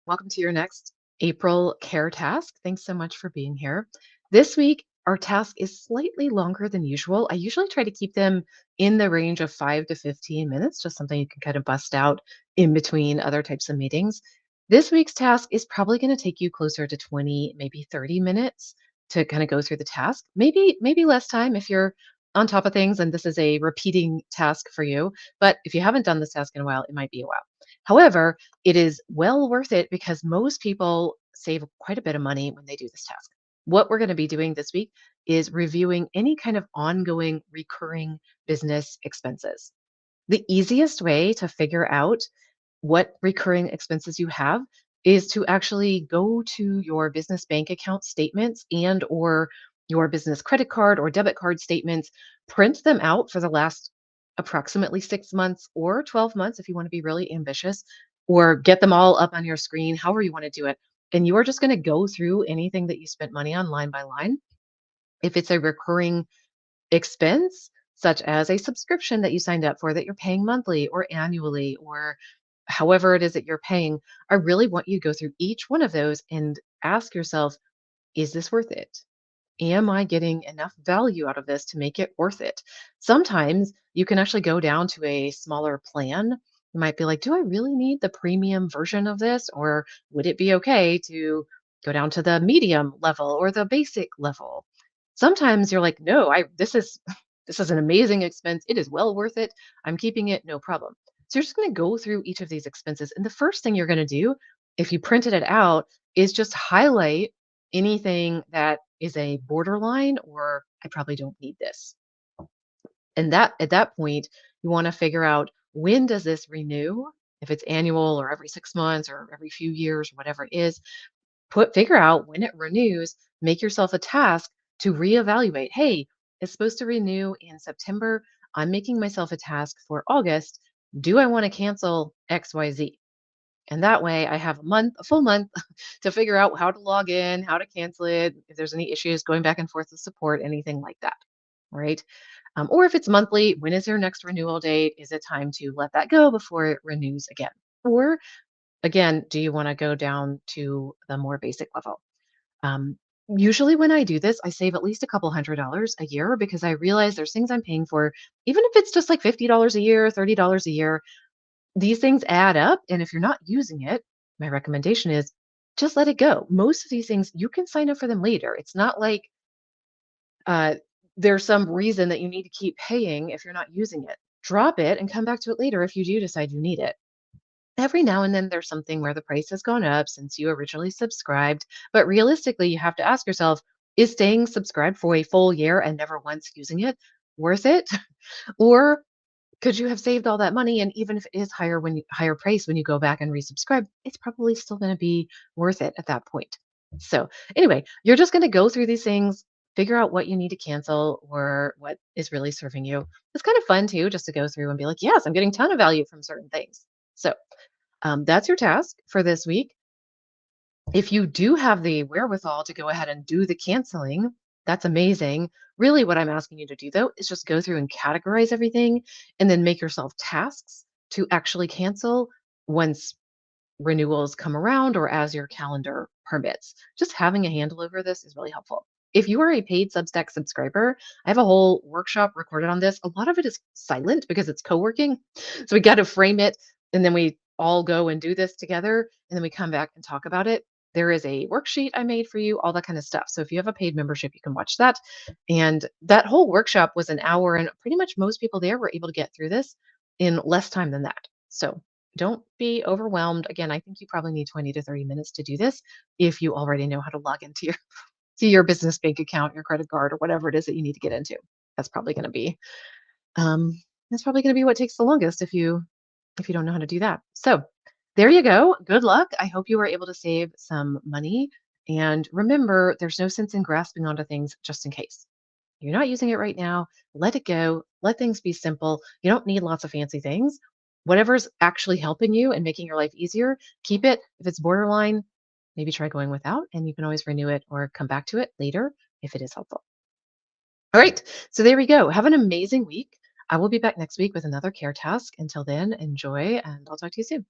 Welcome to your next April care task. Thanks so much for being here. This week, our task is slightly longer than usual. I usually try to keep them in the range of 5 to 15 minutes, just something you can kind of bust out in between other types of meetings. This week's task is probably going to take you closer to 20, maybe 30 minutes to kind of go through the task. Maybe less time if you're on top of things and this is a repeating task for you. But if you haven't done this task in a while, it might be a while. However, it is well worth it because most people save quite a bit of money when they do this task. What we're going to be doing this week is reviewing any kind of ongoing recurring business expenses. The easiest way to figure out what recurring expenses you have is to actually go to your business bank account statements and or your business credit card or debit card statements, print them out for the last approximately 6 months or 12 months if you want to be really ambitious, or get them all up on your screen, however you want to do it. And you are just going to go through anything that you spent money on line by line. If it's a recurring expense, such as a subscription that you signed up for that you're paying monthly or annually or however it is that you're paying, I really want you to go through each one of those and ask yourself, is this worth it? Am I getting enough value out of this to make it worth it? Sometimes you can actually go down to a smaller plan. You might be like, do I really need the premium version of this? Or would it be okay to go down to the medium level or the basic level? Sometimes you're like, no, I this is this is an amazing expense. It is well worth it. I'm keeping it, no problem. So you're just going to go through each of these expenses. And the first thing you're going to do, if you printed it out, is just highlight anything that is a borderline or I probably don't need this. And that at that point, you want to figure out when does this renew? If it's annual or every 6 months or every few years, whatever it is, figure out when it renews, make yourself a task to reevaluate. Hey, it's supposed to renew in September. I'm making myself a task for August. Do I want to cancel XYZ? And that way I have a full month to figure out how to log in, how to cancel it, if there's any issues going back and forth with support, anything like that. Right. Or if it's monthly, when is your next renewal date? Is it time to let that go before it renews again? Or again, do you want to go down to the more basic level? Um, Usually, when I do this, I save at least a couple $100 a year because I realize there's things I'm paying for, even if it's just like $50 a year, $30 a year, these things add up, and if you're not using it, my recommendation is just let it go. Most of these things, you can sign up for them later. It's not like uh, there's some reason that you need to keep paying if you're not using it. Drop it and come back to it later if you do decide you need it. Every now and then there's something where the price has gone up since you originally subscribed, but realistically, you have to ask yourself, is staying subscribed for a full year and never once using it worth it? Or could you have saved all that money? And even if it is higher price when you go back and resubscribe, it's probably still going to be worth it at that point. So anyway, you're just going to go through these things, figure out what you need to cancel or what is really serving you. It's kind of fun too, just to go through and be like, yes, I'm getting a ton of value from certain things. So that's your task for this week. If you do have the wherewithal to go ahead and do the canceling, that's amazing. Really, what I'm asking you to do though is just go through and categorize everything and then make yourself tasks to actually cancel once renewals come around or as your calendar permits. Just having a handle over this is really helpful. If you are a paid Substack subscriber, I have a whole workshop recorded on this. A lot of it is silent because it's co-working. So we got to frame it and then we all go and do this together and then we come back and talk about it. There is a worksheet I made for you, all that kind of stuff. So if you have a paid membership, you can watch that. And that whole workshop was an hour, and pretty much most people there were able to get through this in less time than that. So don't be overwhelmed. Again, I think you probably need 20 to 30 minutes to do this if you already know how to log into your to your business bank account, your credit card, or whatever it is that you need to get into. That's probably going to be um, that's probably going to be what takes the longest if you don't know how to do that. So there you go. Good luck. I hope you were able to save some money. And remember, there's no sense in grasping onto things just in case. You're not using it right now. Let it go. Let things be simple. You don't need lots of fancy things. Whatever's actually helping you and making your life easier, keep it. If it's borderline, maybe try going without, and you can always renew it or come back to it later if it is helpful. All right. So there we go. Have an amazing week. I will be back next week with another care task. Until then, enjoy, and I'll talk to you soon.